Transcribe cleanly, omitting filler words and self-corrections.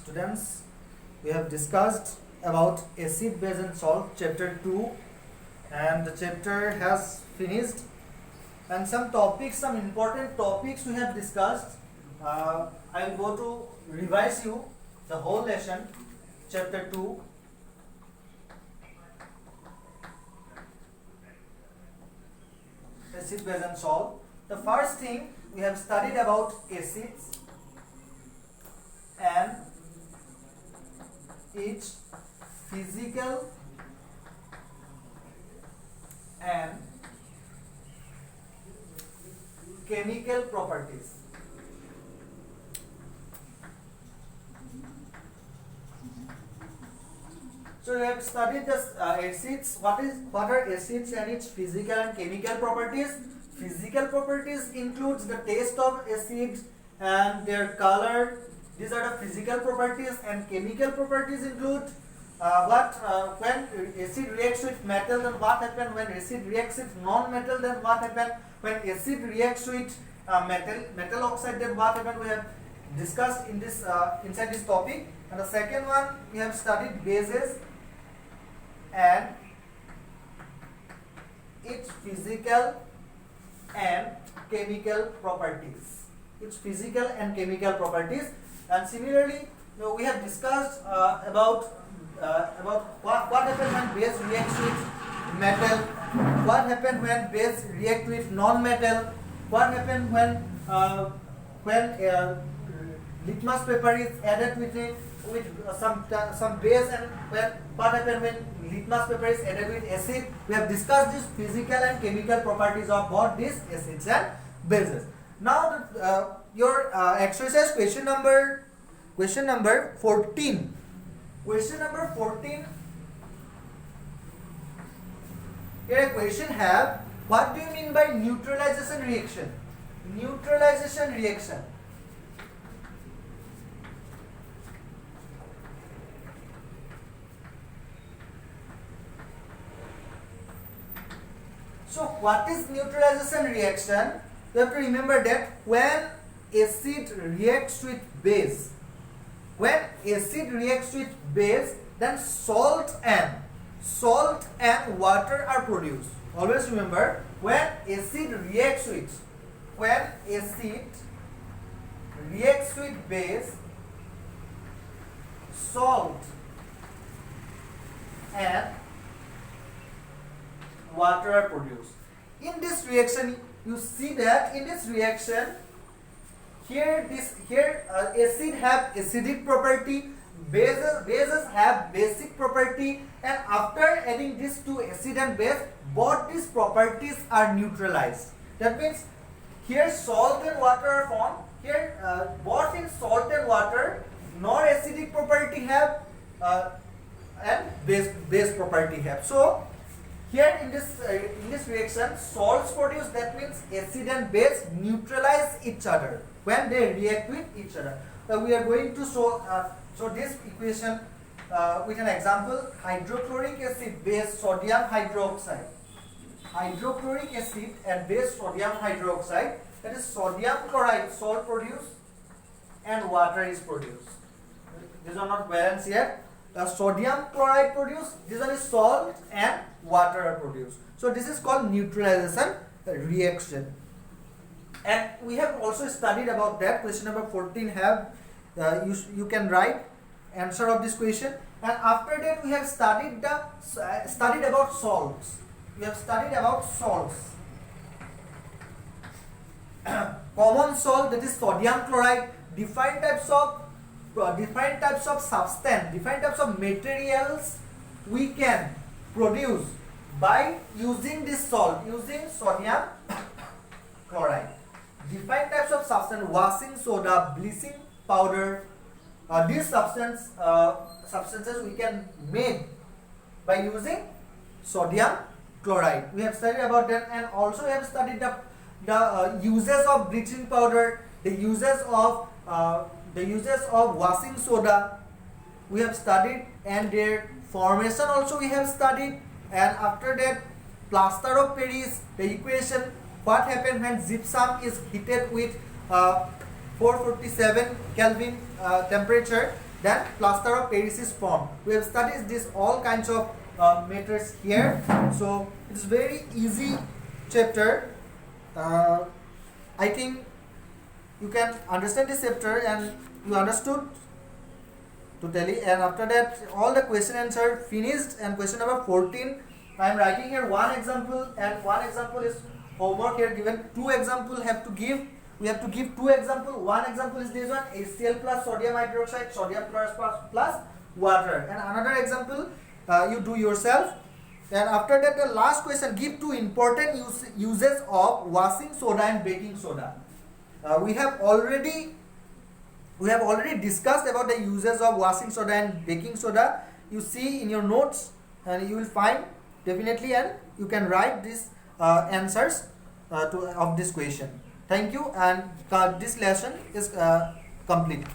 Students, we have discussed about acid, base and salt, chapter 2, and the chapter has finished, and some important topics we have discussed. I will go to revise you the whole lesson, chapter 2. Acid, base and salt. The first thing we have studied about acids and its physical and chemical properties. So we have studied the acids. What are acids and its physical and chemical properties? Physical properties includes the taste of acids and their color. These are the physical properties, and chemical properties include when acid reacts with metal, then what happens. When acid reacts with non-metal, then what happens. When acid reacts with metal oxide, then what happens. We have discussed in this inside this topic. And the second one, we have studied bases and its physical and chemical properties. Its physical and chemical properties. And similarly, we have discussed about what happens when base reacts with metal, what happens when base react with non-metal, what happens when litmus paper is added with some base, and what happens when litmus paper is added with acid. We have discussed these physical and chemical properties of both these acids and bases. Now your exercise question number 14. Question number 14. Here a question have, what do you mean by neutralization reaction? Neutralization reaction. So what is neutralization reaction? You have to remember that when acid reacts with base, then salt and water are produced. Always remember, when acid reacts with base, salt and water are produced. In this reaction, you see that in this reaction, here acid have acidic property, bases have basic property, and after adding these two, acid and base, both these properties are neutralized. That means here salt and water are formed. Here both in salt and water, nor acidic property have and base property have. So here in this reaction, salts produce. That means acid and base neutralize each other when they react with each other. We are going to show this equation with an example. Hydrochloric acid, base sodium hydroxide. Hydrochloric acid and base sodium hydroxide. That is sodium chloride, salt produced, and water is produced. These are not balanced yet. Sodium chloride produced, this one is salt, and water are produced. So this is called neutralization reaction. And we have also studied about that. Question number 14 have you can write answer of this question. And after that we have studied about salts. We have studied about salts. Common salt, that is sodium chloride. Different types of substance, different types of materials we can produce by using this salt, using sodium chloride. Different types of substance, washing soda, bleaching powder, these substances we can make by using sodium chloride. We have studied about that, and also we have studied the uses of bleaching powder, the uses of washing soda we have studied, and their formation also we have studied. And after that, plaster of Paris, the equation, what happens when gypsum is heated with 447 Kelvin temperature. then plaster of Paris is formed. We have studied this all kinds of methods here, so it's very easy chapter. I think you can understand this chapter and you understood totally, and after that all the question answer finished, and question number 14 I am writing here one example, and one example is homework here given. Two example have to give. We have to give two example. One example is this one, HCl plus sodium hydroxide, sodium plus water, and another example you do yourself. And after that the last question, give two important uses of washing soda and baking soda. We have already discussed about the uses of washing soda and baking soda. You see in your notes, and you will find definitely, and you can write these answers of this question. Thank you, and this lesson is complete.